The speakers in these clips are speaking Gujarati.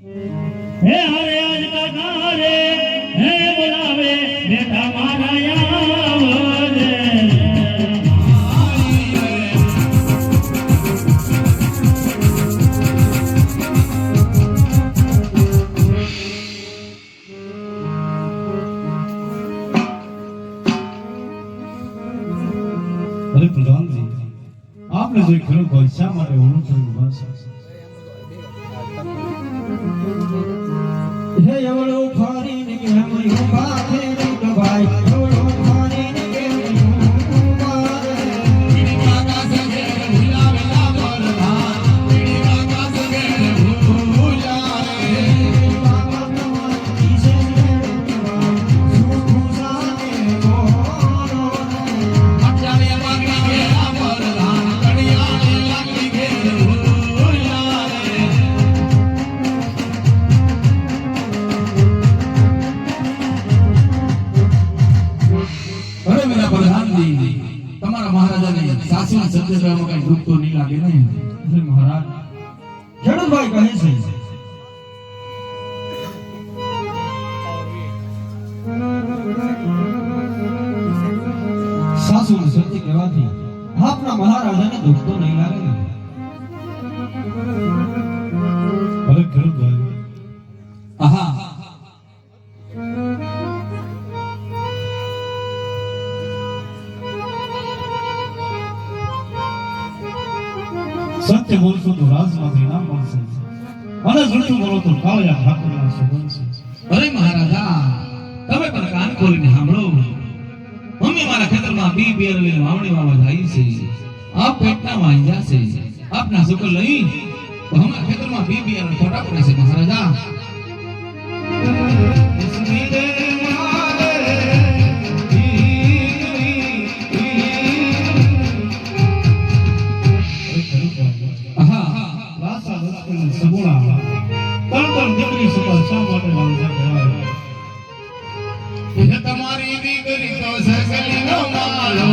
હે હરે આજ કાકા રે હે બોલાવે બેટા મારા આવજે અરે પ્રધાનજી आपने जो खरो गोलशा मारे ओणું થયું બસ હે એવડો ફારીને કે હમ ઉભા થે તો ભાઈ એવડો ફારીને કે ઉભા રે કાકા સંગે ભૂલાવેલા બોલતા કાકા સંગે ભૂલા રે બાબા તમારી દિશે સુખ સાને બોલો અચાલે બાગા વેલા બોલતા કડિયાને લાગી કે ભૂલા રે અરે મેરા પ્રધાનજી તમારા મહારાજાને સાસુના સત્યમાં કઈ દુઃખ તો નહીં લાગે ને અરે મહારાજ ખેડૂતભાઈ કહે છે સાસુનું સત્ય કહેવાથી આપના મહારાજાને દુઃખ તો નહીં લાગે ને અરે ખેડૂતભાઈ આહા સત્ય બોલશો તો રાજમાંથી નામ મળશે અને જૂઠું બોલો તો કાળિયા ઠાકોરના સુગંધ છે અરે મહારાજા તમે પણ કાન ખોલીને સાંભળો મમ્મી મારા ખેતરમાં બી બેર લઈને વાવણી વાવવા જાય છે આપ પેટના વાઈ જશે આપના સુકલ નહીં તો હમણાં ખેતરમાં બી બેર છોટા પડે છે મહારાજા તમારી દીકરી તો સગલીનો માલો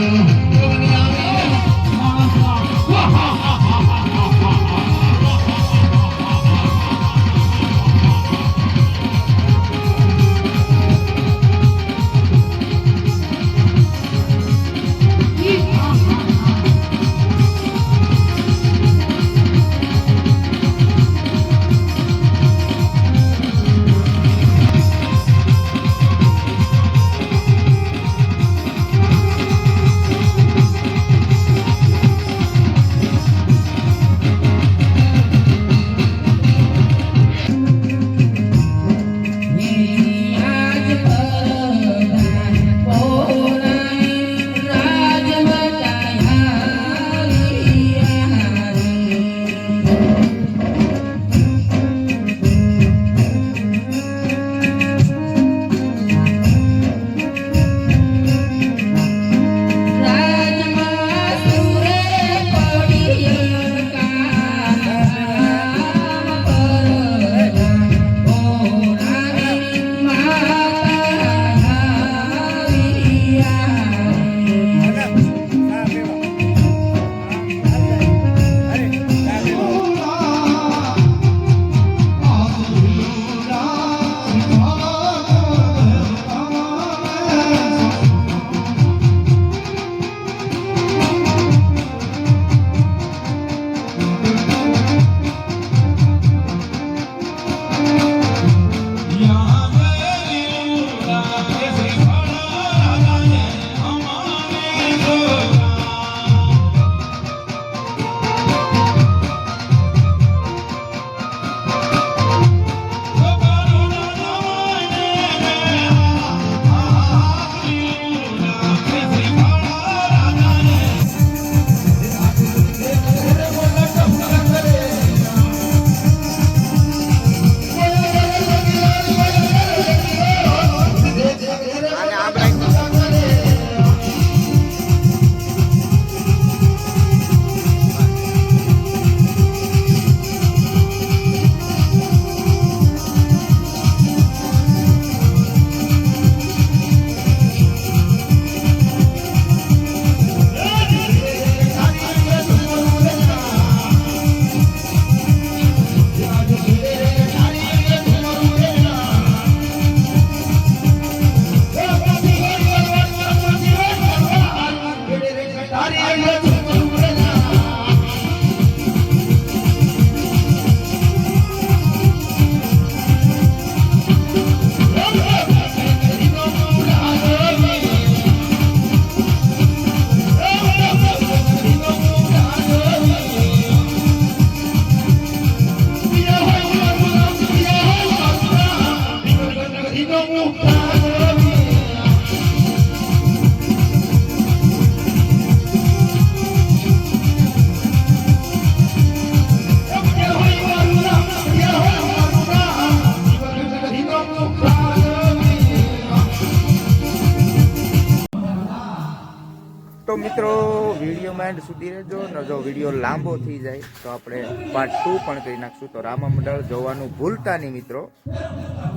મિત્રો વિડીયોમાં એન્ડ સુધી રહેજો ને જો વિડીયો લાંબો થઈ જાય તો આપણે પાર્ટ 2 પણ કરી નાખશું. તો રામા મંડળ જોવાનું ભૂલતા નહીં મિત્રો.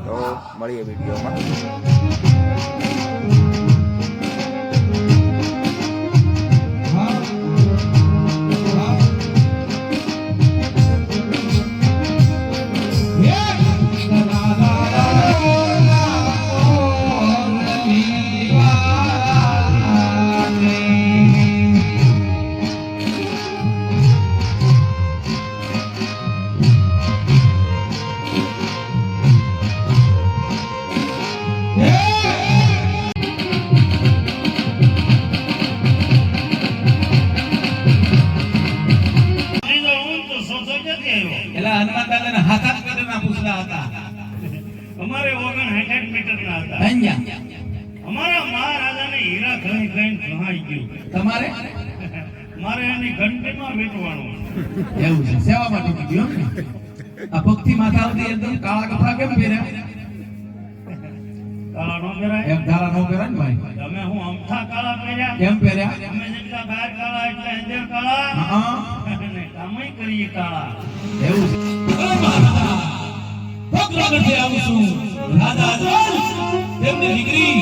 તો મળીએ વિડીયોમાં. એલા હનુમાન દાદાના હાથ કરીને પૂછડા હતા. અમારે 59 મીટરના હતા. અહીંયા અમારા મહારાજાને હીરા ખણી ખણી સહાઈ ગયું. તમારે મારે એની ઘંટીમાં વેચવાનું. એવું છે, સેવા માટે કીધું એમ ને. આ ભક્તિ માથા સુધી એકદમ કાળા કપડા કેમ પહેર્યા? કાળા નો પહેરાય. એમ ધારા નો પહેરાય ને ભાઈ. તમે હું અમથા કાળા પહેર્યા. કેમ પહેર્યા? અમે જેટલા બહાર કાળા એટલા અંદર કાળા. હા અને કામય કરીએ કાળા. એવું છે. અરે મહારાજા ભક્તગઢે આવું છું. રાજા અજમલ તેમની દીકરી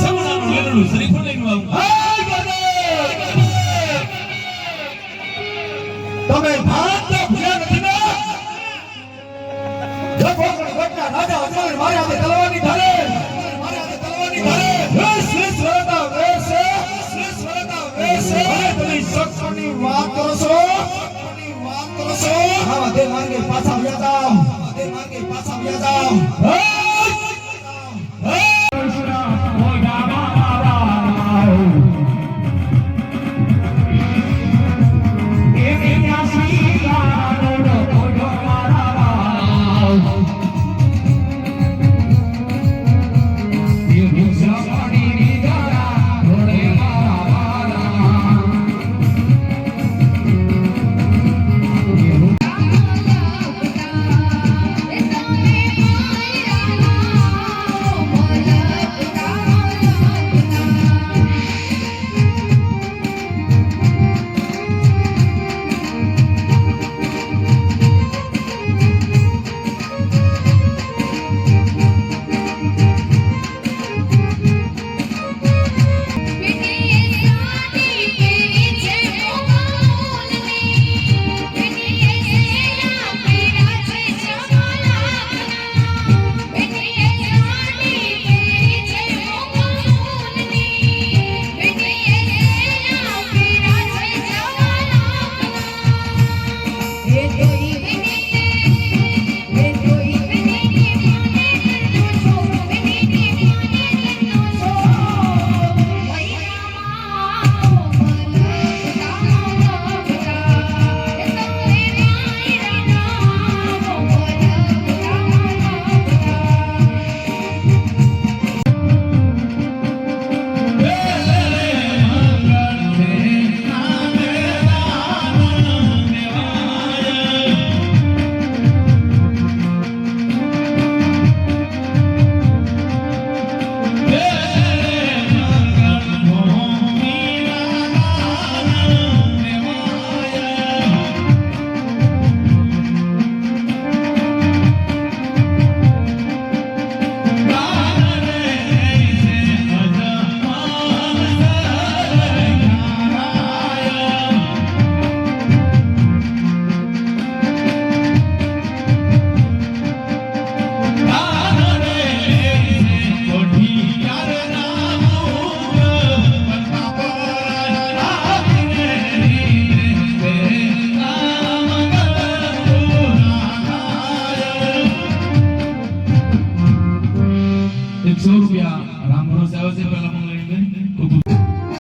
સમણાનું લેલું શ્રીફળ લઈને આવું. તમે ભારતના ભૂલ્યા નથી ને? જો કોઈ ઘટના રાજા અજમલ મારી હાથે તલવારની ધારે, મારી હાથે તલવારની ધારે, વેશ વળતા વેશે, અને તમે સત્સંગની વાત કરો છો, આવા તે માર્ગે પાછા વ્યા જાઓ, તે માર્ગે પાછા વ્યા જાઓ. ₹100 રામ ભરોસે આવશે. પેલા